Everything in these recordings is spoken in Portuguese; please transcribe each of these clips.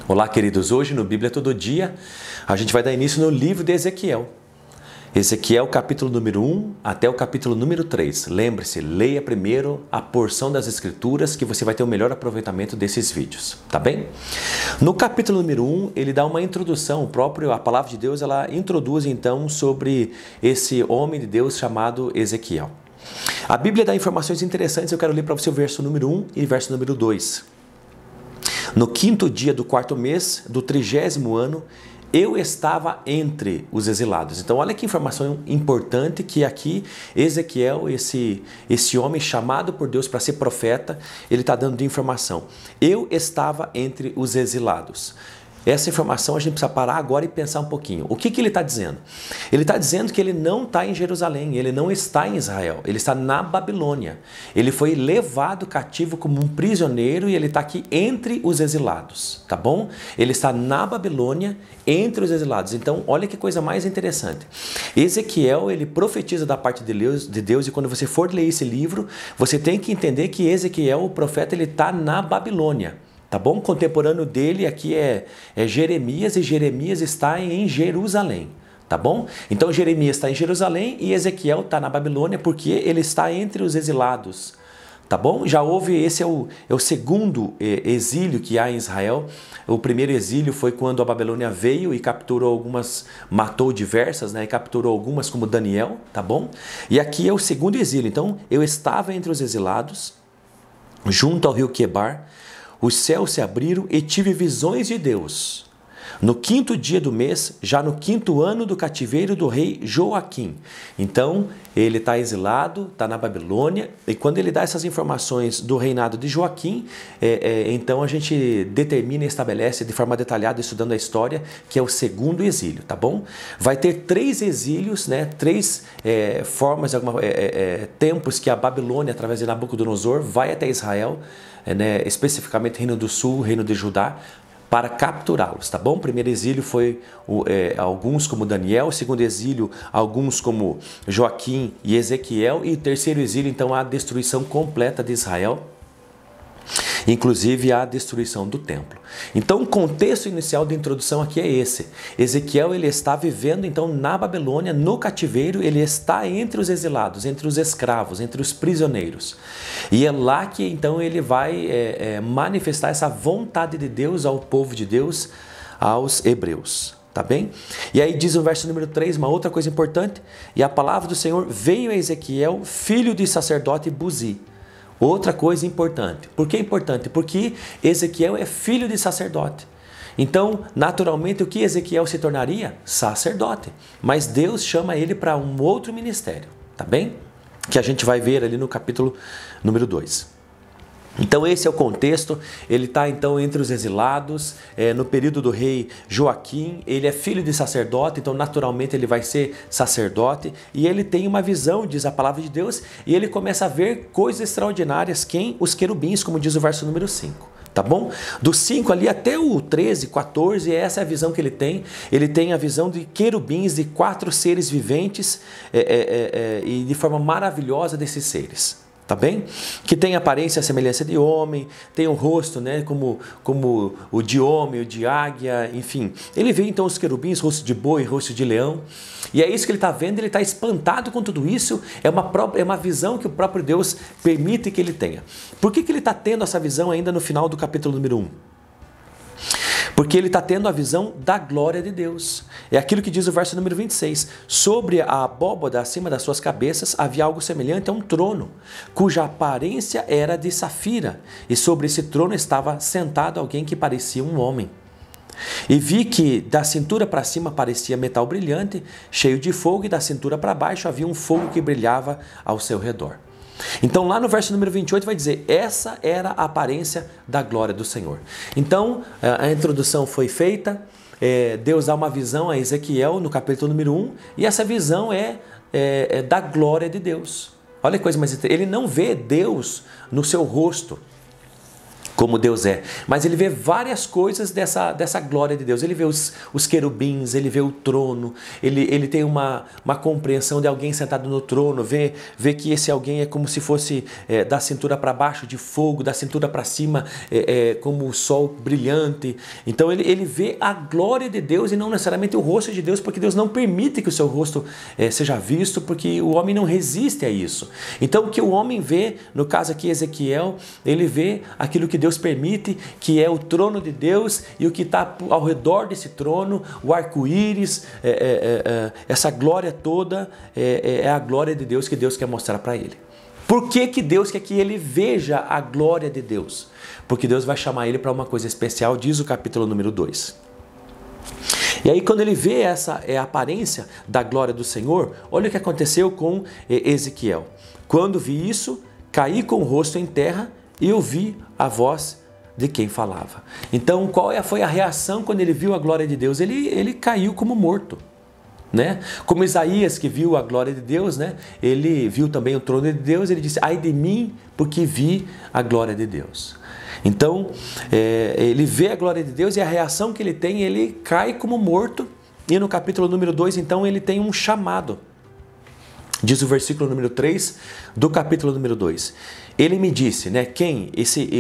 Olá, queridos. Hoje no Bíblia Todo Dia, a gente vai dar início no livro de Ezequiel. Ezequiel, capítulo número 1 até o capítulo número 3. Lembre-se, leia primeiro a porção das Escrituras que você vai ter o melhor aproveitamento desses vídeos, tá bem? No capítulo número 1, ele dá uma introdução, a palavra de Deus, ela introduz então sobre esse homem de Deus chamado Ezequiel. A Bíblia dá informações interessantes, eu quero ler para você o verso número 1 e verso número 2. No 5º dia do 4º mês do 30º ano, eu estava entre os exilados. Então, olha que informação importante que aqui Ezequiel, esse homem chamado por Deus para ser profeta, ele está dando de informação. Eu estava entre os exilados. Essa informação a gente precisa parar agora e pensar um pouquinho. O que ele está dizendo? Ele está dizendo que ele não está em Jerusalém, ele não está em Israel, ele está na Babilônia. Ele foi levado cativo como um prisioneiro e ele está aqui entre os exilados, tá bom? Ele está na Babilônia, entre os exilados. Então, olha que coisa mais interessante. Ezequiel, ele profetiza da parte de Deus e quando você for ler esse livro, você tem que entender que Ezequiel, o profeta, ele está na Babilônia. Tá bom? O contemporâneo dele aqui é Jeremias e Jeremias está em Jerusalém. Tá bom? Então Jeremias está em Jerusalém e Ezequiel está na Babilônia porque ele está entre os exilados. Tá bom? Já houve, esse é o segundo exílio que há em Israel. O primeiro exílio foi quando a Babilônia veio e capturou algumas, matou diversas, né? E capturou algumas como Daniel, tá bom? E aqui é o segundo exílio. Então eu estava entre os exilados, junto ao rio Quebar. Os céus se abriram e tive visões de Deus. No 5º dia do mês, já no 5º ano do cativeiro do rei Joaquim. Então, ele está exilado, está na Babilônia, e quando ele dá essas informações do reinado de Joaquim, então a gente determina e estabelece de forma detalhada, estudando a história, que é o segundo exílio, tá bom? Vai ter 3 exílios, né? 3 formas, tempos que a Babilônia, através de Nabucodonosor, vai até Israel, especificamente Reino do Sul, Reino de Judá, para capturá-los, tá bom? O primeiro exílio foi alguns como Daniel, o segundo exílio alguns como Joaquim e Ezequiel, e o terceiro exílio então a destruição completa de Israel, inclusive a destruição do templo. Então o contexto inicial de introdução aqui é esse. Ezequiel, ele está vivendo então na Babilônia, no cativeiro, ele está entre os exilados, entre os escravos, entre os prisioneiros. E é lá que então ele vai manifestar essa vontade de Deus ao povo de Deus, aos hebreus. Tá bem? E aí diz o verso número 3, uma outra coisa importante. E a palavra do Senhor veio a Ezequiel, filho de sacerdote Buzi. Outra coisa importante. Por que importante? Porque Ezequiel é filho de sacerdote. Então, naturalmente, o que Ezequiel se tornaria? Sacerdote. Mas Deus chama ele para um outro ministério. Tá bem? Que a gente vai ver ali no capítulo número 2. Então esse é o contexto, ele está então entre os exilados, no período do rei Joaquim, ele é filho de sacerdote, então naturalmente ele vai ser sacerdote, e ele tem uma visão, diz a palavra de Deus, e ele começa a ver coisas extraordinárias, os querubins, como diz o verso número 5. Tá bom? Do 5 ali até o 13, 14, essa é a visão que ele tem a visão de querubins, de 4 seres viventes, e de forma maravilhosa desses seres. Tá bem? Que tem aparência e semelhança de homem, tem um rosto, né, como o de homem, o de águia, enfim. Ele vê então os querubins, rosto de boi, rosto de leão, e é isso que ele está vendo, ele está espantado com tudo isso, é uma visão que o próprio Deus permite que ele tenha. Por que ele está tendo essa visão ainda no final do capítulo número 1? Porque ele está tendo a visão da glória de Deus. É aquilo que diz o verso número 26. Sobre a abóbada acima das suas cabeças havia algo semelhante a um trono, cuja aparência era de safira, e sobre esse trono estava sentado alguém que parecia um homem. E vi que da cintura para cima parecia metal brilhante, cheio de fogo, e da cintura para baixo havia um fogo que brilhava ao seu redor. Então lá no verso número 28 vai dizer, essa era a aparência da glória do Senhor. Então a introdução foi feita, Deus dá uma visão a Ezequiel no capítulo número 1, e essa visão é da glória de Deus. Olha que coisa mais interessante, ele não vê Deus no seu rosto. como Deus é, mas ele vê várias coisas dessa glória de Deus. Ele vê os querubins, ele vê o trono, ele tem uma compreensão de alguém sentado no trono, vê que esse alguém é como se fosse da cintura para baixo de fogo, da cintura para cima como o sol brilhante. Então ele vê a glória de Deus e não necessariamente o rosto de Deus, porque Deus não permite que o seu rosto seja visto, porque o homem não resiste a isso. Então o que o homem vê, no caso aqui Ezequiel, ele vê aquilo que Deus permite, que é o trono de Deus e o que está ao redor desse trono, o arco-íris, essa glória toda é a glória de Deus que Deus quer mostrar para ele. Por que Deus quer que ele veja a glória de Deus? Porque Deus vai chamar ele para uma coisa especial, diz o capítulo número 2. E aí quando ele vê essa aparência da glória do Senhor, olha o que aconteceu com Ezequiel. Quando vi isso, caí com o rosto em terra e ouvi a voz de quem falava. Então, qual foi a reação quando ele viu a glória de Deus? Ele caiu como morto, né? Como Isaías, que viu a glória de Deus, né? Ele viu também o trono de Deus, ele disse, ai de mim, porque vi a glória de Deus. Então, ele vê a glória de Deus e a reação que ele tem, ele cai como morto. E no capítulo número 2, então, ele tem um chamado. Diz o versículo número 3 do capítulo número 2. Ele me disse, né,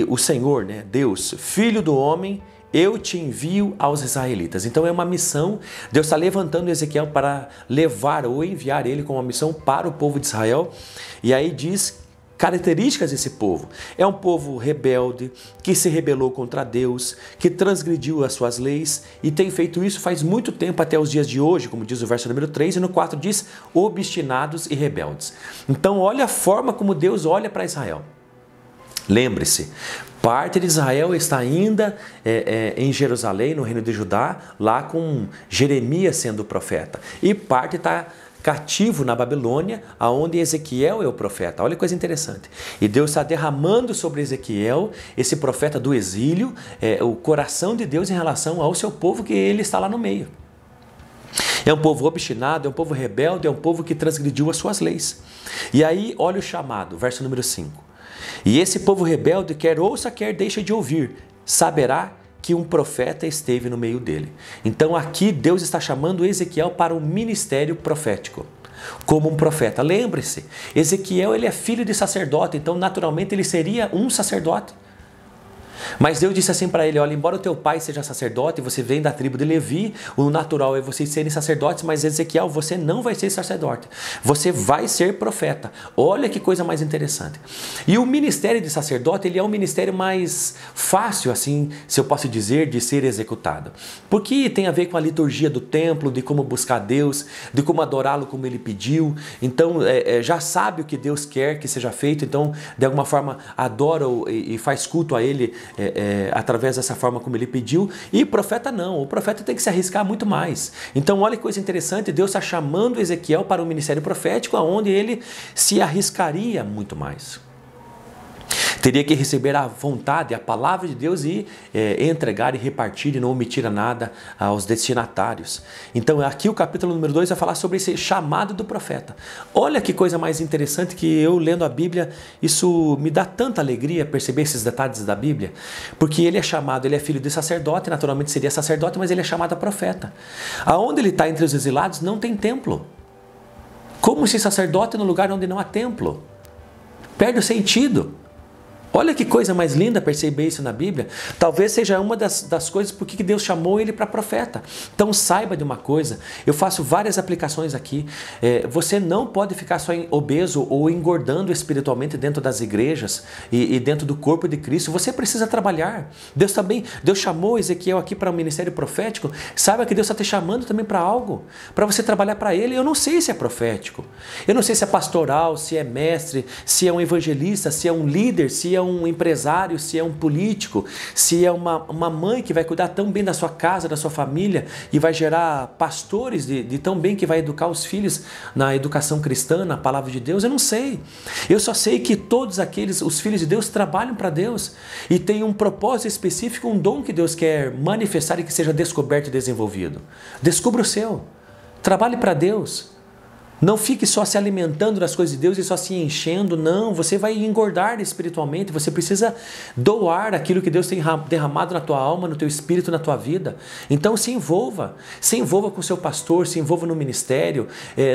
o Senhor, né, Deus, filho do homem, eu te envio aos israelitas. Então é uma missão, Deus está levantando Ezequiel para levar ou enviar ele com uma missão para o povo de Israel. E aí diz características desse povo. É um povo rebelde, que se rebelou contra Deus, que transgrediu as suas leis e tem feito isso faz muito tempo até os dias de hoje, como diz o verso número 3, e no 4 diz obstinados e rebeldes. Então olha a forma como Deus olha para Israel. Lembre-se, parte de Israel está ainda em Jerusalém, no reino de Judá, lá com Jeremias sendo profeta, e parte está cativo na Babilônia, aonde Ezequiel é o profeta. Olha que coisa interessante. E Deus está derramando sobre Ezequiel, esse profeta do exílio, o coração de Deus em relação ao seu povo, que ele está lá no meio. É um povo obstinado, é um povo rebelde, é um povo que transgrediu as suas leis. E aí, olha o chamado, verso número 5. E esse povo rebelde, quer ouça, quer deixe de ouvir, saberá que um profeta esteve no meio dele. Então aqui Deus está chamando Ezequiel para um ministério profético, como um profeta. Lembre-se, Ezequiel ele é filho de sacerdote, então naturalmente ele seria um sacerdote. Mas Deus disse assim para ele, olha, embora o teu pai seja sacerdote, você vem da tribo de Levi, o natural é vocês serem sacerdotes, mas Ezequiel, você não vai ser sacerdote, você vai ser profeta. Olha que coisa mais interessante. E o ministério de sacerdote, ele é um ministério mais fácil, assim, se eu posso dizer, de ser executado. Porque tem a ver com a liturgia do templo, de como buscar Deus, de como adorá-lo como ele pediu. Então, já sabe o que Deus quer que seja feito, então, de alguma forma, adora e faz culto a ele, através dessa forma como ele pediu. E profeta não, o profeta tem que se arriscar muito mais. Então olha que coisa interessante, Deus está chamando Ezequiel para um ministério profético onde ele se arriscaria muito mais. Teria que receber a vontade, a palavra de Deus e entregar e repartir e não omitir nada aos destinatários. Então aqui o capítulo número 2 vai falar sobre esse chamado do profeta. Olha que coisa mais interessante, que eu lendo a Bíblia, isso me dá tanta alegria perceber esses detalhes da Bíblia, porque ele é chamado, ele é filho de sacerdote, naturalmente seria sacerdote, mas ele é chamado a profeta. Aonde ele está entre os exilados não tem templo. Como ser sacerdote no lugar onde não há templo? Perde o sentido. Olha que coisa mais linda perceber isso na Bíblia. Talvez seja uma das coisas por que Deus chamou ele para profeta. Então saiba de uma coisa, eu faço várias aplicações aqui. Você não pode ficar só obeso ou engordando espiritualmente dentro das igrejas e dentro do corpo de Cristo. Você precisa trabalhar. Deus chamou Ezequiel aqui para um ministério profético. Saiba que Deus está te chamando também para algo, para você trabalhar para Ele. Eu não sei se é profético, eu não sei se é pastoral, se é mestre, se é um evangelista, se é um líder, se é um empresário, se é um político, se é uma mãe que vai cuidar tão bem da sua casa, da sua família e vai gerar pastores de tão bem que vai educar os filhos na educação cristã, na palavra de Deus. Eu não sei. Eu só sei que todos os filhos de Deus trabalham para Deus e têm um propósito específico, um dom que Deus quer manifestar e que seja descoberto e desenvolvido. Descubra o seu. Trabalhe para Deus. Não fique só se alimentando das coisas de Deus e só se enchendo, não, você vai engordar espiritualmente, você precisa doar aquilo que Deus tem derramado na tua alma, no teu espírito, na tua vida. Então se envolva com o seu pastor, se envolva no ministério,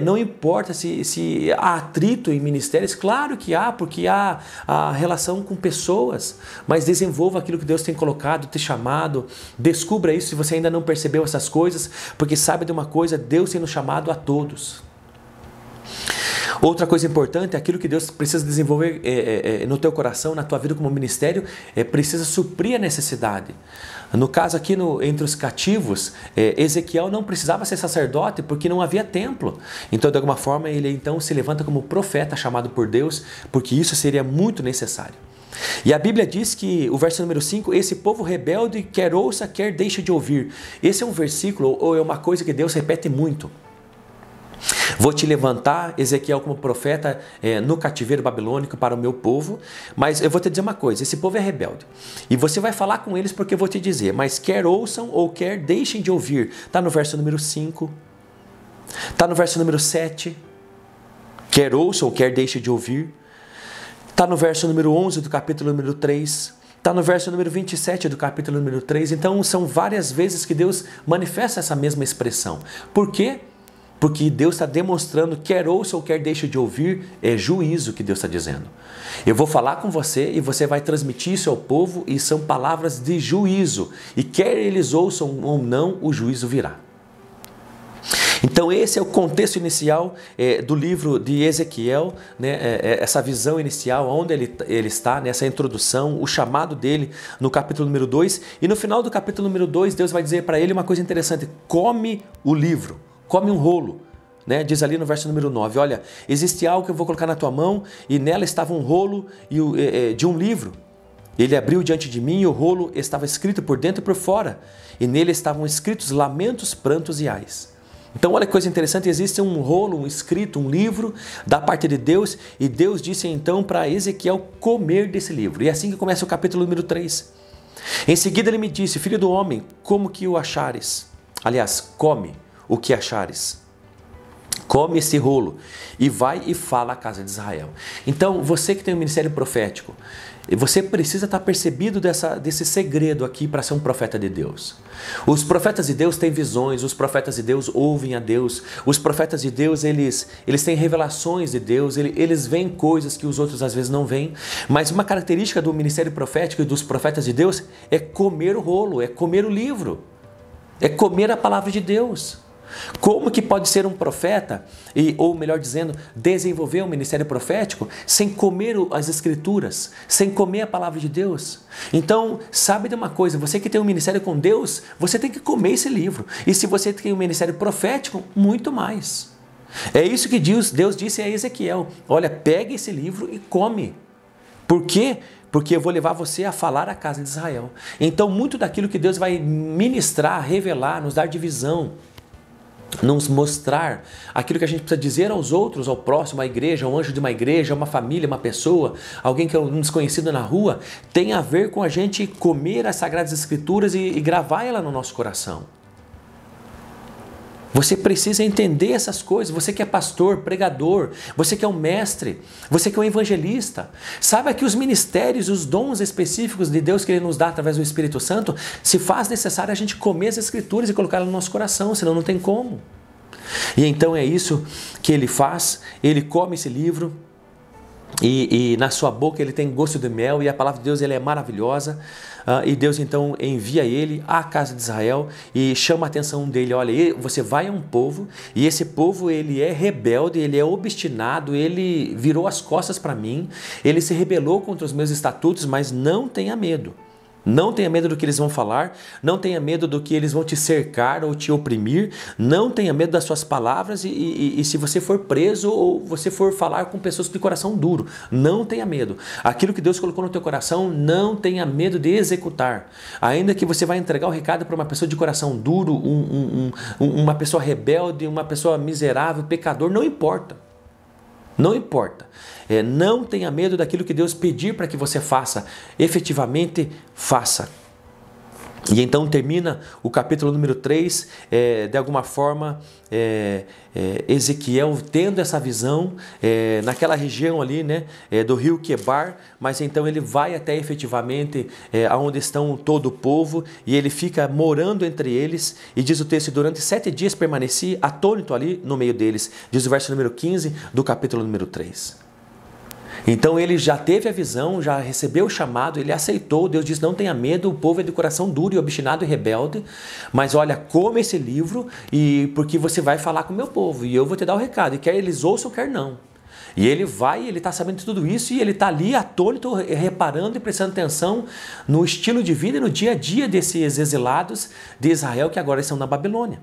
não importa se há atrito em ministérios, claro que há, porque há a relação com pessoas, mas desenvolva aquilo que Deus tem colocado, te chamado, descubra isso se você ainda não percebeu essas coisas, porque sabe de uma coisa, Deus tem nos chamado a todos. Outra coisa importante, aquilo que Deus precisa desenvolver no teu coração, na tua vida como ministério, precisa suprir a necessidade. No caso aqui entre os cativos, Ezequiel não precisava ser sacerdote porque não havia templo. Então, de alguma forma, ele então se levanta como profeta chamado por Deus, porque isso seria muito necessário. E a Bíblia diz que, o verso número 5, esse povo rebelde quer ouça, quer deixe de ouvir. Esse é um versículo, ou é uma coisa que Deus repete muito. Vou te levantar, Ezequiel, como profeta no cativeiro babilônico para o meu povo, mas eu vou te dizer uma coisa, esse povo é rebelde. E você vai falar com eles porque eu vou te dizer, mas quer ouçam ou quer deixem de ouvir. Está no verso número 5, está no verso número 7, quer ouçam ou quer deixem de ouvir. Está no verso número 11 do capítulo número 3, está no verso número 27 do capítulo número 3. Então são várias vezes que Deus manifesta essa mesma expressão. Por quê? Porque Deus está demonstrando, quer ouça ou quer deixe de ouvir, é juízo que Deus está dizendo. Eu vou falar com você e você vai transmitir isso ao povo e são palavras de juízo. E quer eles ouçam ou não, o juízo virá. Então esse é o contexto inicial do livro de Ezequiel, né? Essa visão inicial, onde ele está, nessa introdução, o chamado dele no capítulo número 2. E no final do capítulo número 2, Deus vai dizer para ele uma coisa interessante, come o livro. Come um rolo, né? Diz ali no verso número 9, olha, existe algo que eu vou colocar na tua mão e nela estava um rolo de um livro. Ele abriu diante de mim e o rolo estava escrito por dentro e por fora e nele estavam escritos lamentos, prantos e ais. Então olha que coisa interessante, existe um rolo, um escrito, um livro da parte de Deus e Deus disse então para Ezequiel comer desse livro. E é assim que começa o capítulo número 3. Em seguida ele me disse, filho do homem, como que o achares? Aliás, come o que achares. Come esse rolo e vai e fala à casa de Israel. Então, você que tem um ministério profético, você precisa estar percebido desse segredo aqui para ser um profeta de Deus. Os profetas de Deus têm visões, os profetas de Deus ouvem a Deus, os profetas de Deus, eles têm revelações de Deus, eles veem coisas que os outros às vezes não veem, mas uma característica do ministério profético e dos profetas de Deus é comer o rolo, é comer o livro, é comer a palavra de Deus. Como que pode ser um profeta, ou melhor dizendo, desenvolver um ministério profético sem comer as escrituras, sem comer a palavra de Deus? Então, sabe de uma coisa, você que tem um ministério com Deus, você tem que comer esse livro. E se você tem um ministério profético, muito mais. É isso que Deus disse a Ezequiel, olha, pega esse livro e come. Por quê? Porque eu vou levar você a falar à casa de Israel. Então, muito daquilo que Deus vai ministrar, revelar, nos dar de visão, nos mostrar aquilo que a gente precisa dizer aos outros, ao próximo, à igreja, ao anjo de uma igreja, uma família, uma pessoa, alguém que é um desconhecido na rua, tem a ver com a gente comer as Sagradas Escrituras e gravar ela no nosso coração. Você precisa entender essas coisas, você que é pastor, pregador, você que é um mestre, você que é um evangelista, saiba que os ministérios, os dons específicos de Deus que Ele nos dá através do Espírito Santo, se faz necessário a gente comer as Escrituras e colocá-las no nosso coração, senão não tem como. E então é isso que ele faz, ele come esse livro e na sua boca ele tem gosto de mel e a palavra de Deus ele é maravilhosa. E Deus então envia ele à casa de Israel e chama a atenção dele, olha, você vai a um povo e esse povo ele é rebelde, ele é obstinado, ele virou as costas para mim, ele se rebelou contra os meus estatutos, mas não tenha medo. Não tenha medo do que eles vão falar, não tenha medo do que eles vão te cercar ou te oprimir, não tenha medo das suas palavras e se você for preso ou você for falar com pessoas de coração duro, não tenha medo. Aquilo que Deus colocou no teu coração, não tenha medo de executar. Ainda que você vai entregar o recado para uma pessoa de coração duro, uma pessoa rebelde, uma pessoa miserável, pecador, não importa. Não importa. Não tenha medo daquilo que Deus pedir para que você faça. Efetivamente, faça. E então termina o capítulo número 3, de alguma forma, Ezequiel tendo essa visão naquela região ali, né, do rio Quebar, mas então ele vai até efetivamente aonde estão todo o povo e ele fica morando entre eles, e diz o texto, durante 7 dias permaneci atônito ali no meio deles, diz o verso número 15 do capítulo número 3. Então ele já teve a visão, já recebeu o chamado, ele aceitou. Deus diz, não tenha medo, o povo é de coração duro e obstinado e rebelde, mas olha, come esse livro, e porque você vai falar com o meu povo, e eu vou te dar o recado, e quer eles ouçam, quer não. E ele vai, ele está sabendo de tudo isso, e ele está ali atônito, reparando e prestando atenção no estilo de vida e no dia a dia desses exilados de Israel que agora estão na Babilônia.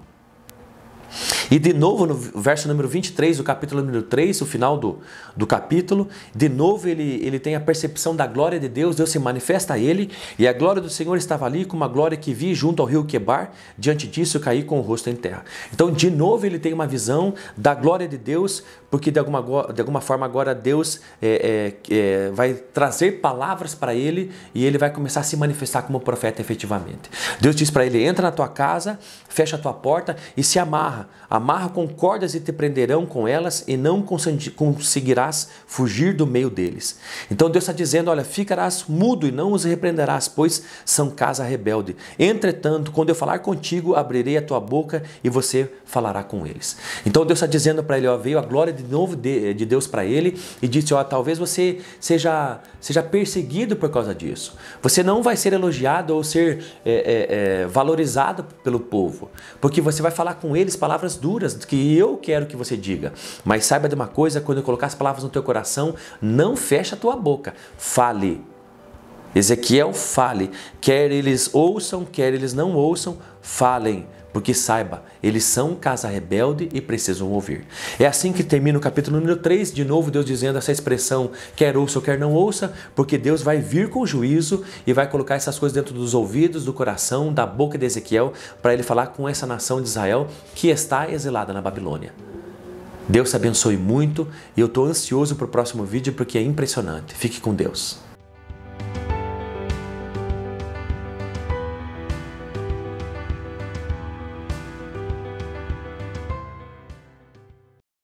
E de novo no verso número 23 do capítulo número 3, o final do capítulo, de novo ele tem a percepção da glória de Deus, Deus se manifesta a ele, e a glória do Senhor estava ali como uma glória que vi junto ao rio Quebar, diante disso caí com o rosto em terra. Então de novo ele tem uma visão da glória de Deus, porque de alguma forma agora Deus vai trazer palavras para ele, e ele vai começar a se manifestar como profeta efetivamente. Deus diz para ele, entra na tua casa, fecha a tua porta e se amarra com cordas e te prenderão com elas e não conseguirás fugir do meio deles. Então Deus está dizendo, olha, ficarás mudo e não os repreenderás, pois são casa rebelde. Entretanto, quando eu falar contigo, abrirei a tua boca e você falará com eles. Então Deus está dizendo para ele, ó, veio a glória de novo de Deus para ele e disse, ó, talvez você seja perseguido por causa disso. Você não vai ser elogiado ou ser valorizado pelo povo, porque você vai falar com eles palavras duras que eu quero que você diga. Mas saiba de uma coisa, quando eu colocar as palavras no teu coração, não fecha a tua boca, fale. Ezequiel, fale. Quer eles ouçam, quer eles não ouçam, falem. Porque saiba, eles são casa rebelde e precisam ouvir. É assim que termina o capítulo número 3, de novo Deus dizendo essa expressão, quer ouça ou quer não ouça, porque Deus vai vir com juízo e vai colocar essas coisas dentro dos ouvidos, do coração, da boca de Ezequiel, para ele falar com essa nação de Israel que está exilada na Babilônia. Deus te abençoe muito e eu estou ansioso para o próximo vídeo porque é impressionante. Fique com Deus.